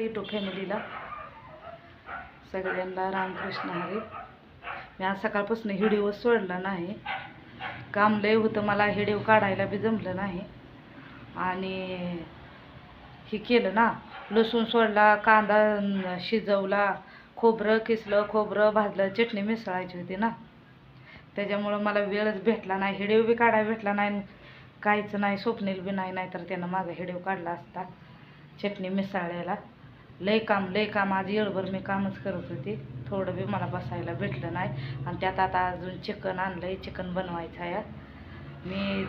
YouTube फॅमिलीला सगळ्यांना रामकृष्ण हरी. मी आज सकाळपासून व्हिडिओ सोडला नाही, काम लय होतं, मला व्हिडिओ काढायला बी जमलं नाही. आणि हे केलं ना, लसूण सोडला, कांदा शिजवला, खोबरं किसलं, खोबरं भाजलं, चटणी मिसळायची होती ना, त्याच्यामुळं मला वेळच भेटला नाही, व्हिडिओ बी काढायला भेटला नाही, काहीच नाही. स्वप्नील बी नाही, नाहीतर त्यानं माझा व्हिडिओ काढला असता चटणी मिसळायला. लय काम आज येळभर मी कामच करत होते, थोडं बी मला बसायला भेटलं नाही. आणि त्यात आता अजून चिकन आणलंय, चिकन बनवायचं आहे. मी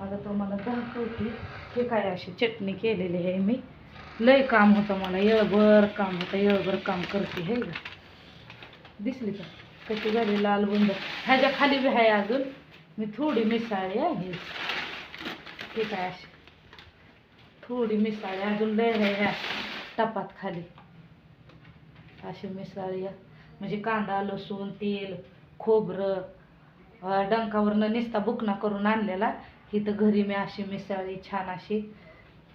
आता तुम्हाला दाखवते हे काय अशी चटणी केलेली आहे मी. लय काम होतं मला, येळभर काम होतं, येळभर काम करते. हे का दिसली का कशी झाली लाल बुंद, ह्याच्या खाली बी आहे अजून, मी थोडी मिसळली आहे. हे काय अशी थोडी मिसळली अजून लय आहे ह्या टपात खाली, अशी मिसळली. म्हणजे कांदा लसूण तेल खोबरं डंकावरनं नुसता बुकना करून आणलेला, ही तर घरी मी अशी मिसळली, छान अशी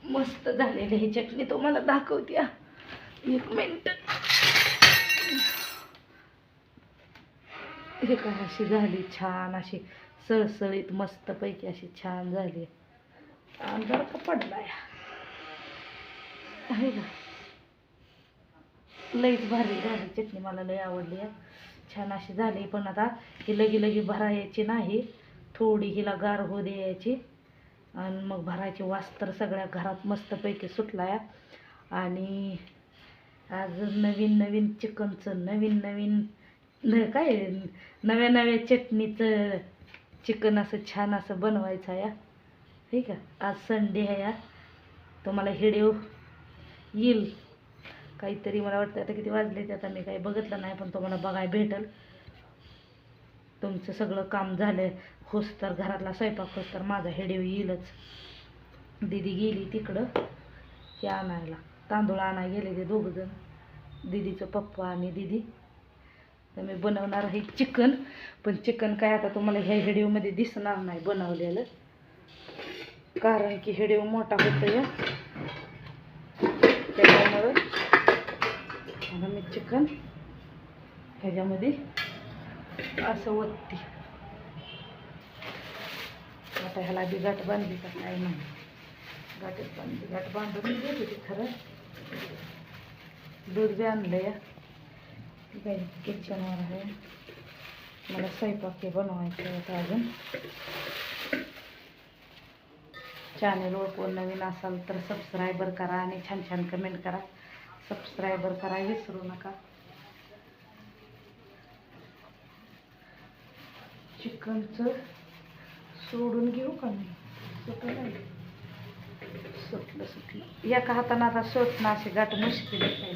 मस्त झालेली ही चटणी. तुम्हाला दाखवते, एक मिनिट. हे काय अशी झाली छान, अशी सळसळीत मस्तपैकी अशी छान झाली. अंधार का पडलाय आहे का, लईच भारी झाली चटणी, मला लई आवडली आहे, छान अशी झाली. पण आता ही लगी भरायची नाही, थोडी हिला गार होऊ द्यायची आणि मग भरायची. वास तर सगळ्या घरात मस्तपैकी सुटला आहे. आणि आज नवीन चिकनचं काय नव्या चटणीचं चिकन असं छान असं बनवायचं आहे. ठीक आहे, आज संडे आहे. तुम्हाला व्हिडिओ येईल काहीतरी, मला वाटतं आता किती वाजले ते आता मी काही बघितलं नाही, पण तुम्हाला बघायला भेटेल. तुमचं सगळं काम झालं होस तर, घरातला स्वयंपाक होस तर माझा व्हिडिओ येईलच. दीदी गेली तिकडं हे आणायला, तांदूळ आणायला गेले ते दोघंजण, दीदीचं पप्पा आणि दीदी. तर मी बनवणार आहे चिकन, पण चिकन काय आता तुम्हाला ह्या व्हिडिओमध्ये दिसणार नाही बनवलेलं, कारण की व्हिडिओ मोठा होतोय. त्याच्यामुळं आता मी चिकन ह्याच्यामध्ये असं ओतते. आता ह्याला बी गाठ बांधली का काय नाही, गाठ बांधून घेत होती खरं. दूध बी आणलंय, काय किचनवर आहे, मला स्वयंपाक बनवायचं आहे. आता अजून चॅनलवर कोण नवीन असाल तर सबस्क्रायबर करा आणि छान कमेंट करा. सबस्क्रायबर करा विसरू नका. चिकनचं सोडून घेऊ का नाही, सुटलं एका हातानं आता सोडणं अशी गाठ मुश्किल आहे.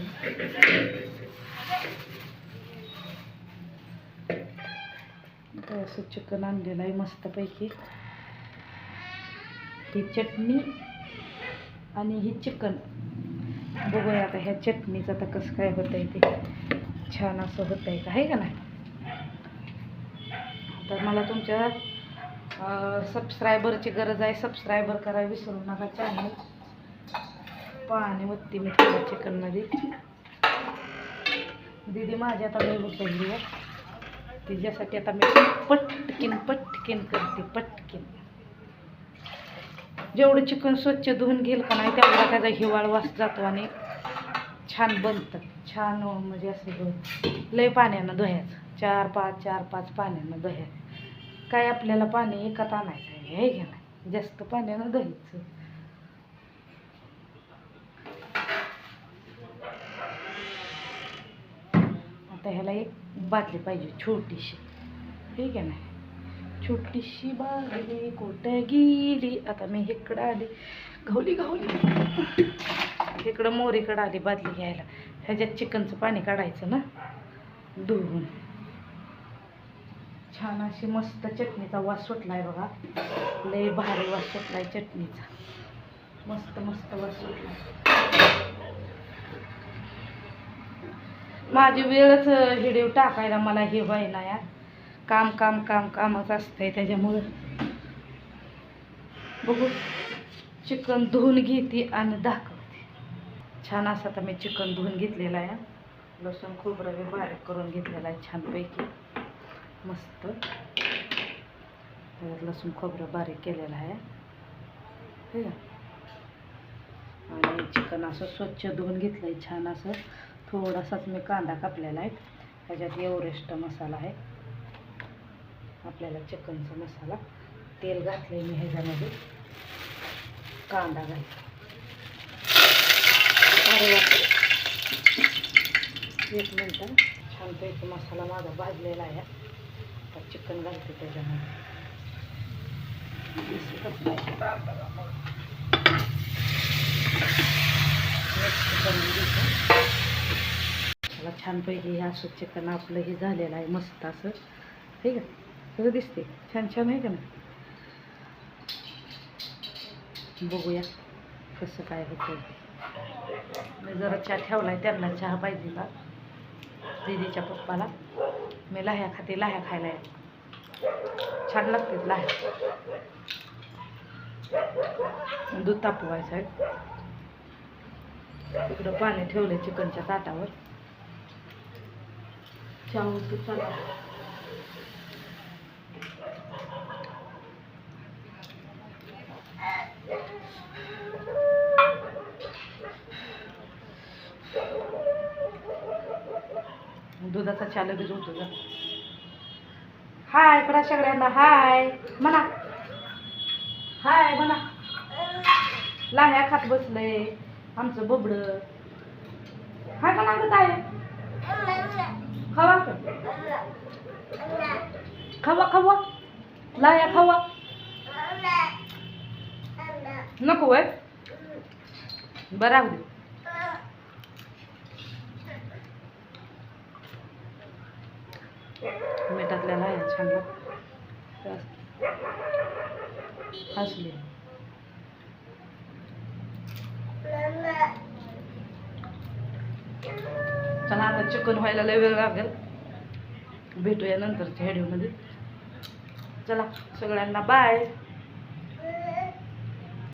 असं चिकन आणलेलं आहे मस्तपैकी, ही चटणी आणि ही चिकन. बघूया आता ह्या चटणीचं आता कसं काय होतंय ते, छान असं होतंय का, आहे का नाही. तर मला तुमच्या सबस्क्रायबरची गरज आहे, सबस्क्रायबर करायला विसरू नका चॅनल. पाणी वत्ती मी थोडं चिकनमध्ये. दीदी माझी आता लय उठली आहे, तिच्यासाठी आता मी पटकीन करते, पटकीन. जेवढं चिकन स्वच्छ धुवून घेईल का नाही तेवढा त्याचा हिवाळ वास जातो आणि छान बनतं. छान म्हणजे असं लय पाण्यानं धुयाचं, चार पाच पाण्यानं धुयाचं. काय आपल्याला पाणी एकात आणायचं आहे, हे घ्या नाही, जास्त पाण्यानं धुयाचं. आता ह्याला एक बादली पाहिजे छोटीशी, ठीक आहे ना, छोटीशी बादली कुठं गेली. आता मी इकडं आली, घावली इकडं मोरीकडं आली बादली घ्यायला. ह्याच्यात चिकनचं पाणी काढायचं ना धुवून. छान अशी मस्त चटणीचा वास सुटलाय बघा, लय भारी वास सुटलाय चटणीचा, मस्त वास सुटलाय. माझी वेळच व्हिडिओ टाकायला मला हे व्हायना या, कामच असतंय त्याच्यामुळं. बघू चिकन धुवून घेते आणि दाखवते. छान असं आता मी चिकन धुवून घेतलेलं आहे. लसूण खोबरं बी बारीक करून घेतलेलं आहे छानपैकी मस्त. त्याच्यात लसूण खोबरं बारीक केलेलं आहे ठीक आहे. आणि चिकन असं स्वच्छ धुवून घेतलं आहे छान असं. थोडासाच मी कांदा कापलेला आहे. त्याच्यात एव्हरेस्ट मसाला आहे आपल्याला चिकनचा मसाला. तेल घातलं मी ह्याच्यामध्ये. कांदा घालते. अरे एक मिनटं. छानपैकी मसाला माझा भाजलेला आहे. आता चिकन घालते त्याच्यामध्ये. मला छानपैकी हे असं चिकन आपलं हे झालेलं आहे मस्त असं ठीक आहे. कसं दिसते छान छान आहे का नाही. बघूया कसं काय होतं. मी जरा चहा ठेवला आहे. त्यांना चहा पाहिजे का दीदीच्या पप्पाला. मी लाह्या खाते. लाह्या खायला आहे छान लागते लाह्या. दूध तापवायचं आहे. इकडं पाणी ठेवलं चिकनच्या ताटावर. चहा होतो चला. दुधाचा चहा लगेच होतो का. हाय करा सगळ्यांना. हाय म्हणा. हाय म्हणा. लाह्या खात बसलंय आमचं बोबडं. हाय म्हणा गं ताई. खावा खावा खावा. लाह्या खावा. नको वय बरं दे. मिठातल्या लाह्या छान लागतात. हसली. चला आता चिकन व्हायला लय वेळ लागेल. भेटूया नंतरच्या व्हिडिओमध्ये. चला सगळ्यांना बाय.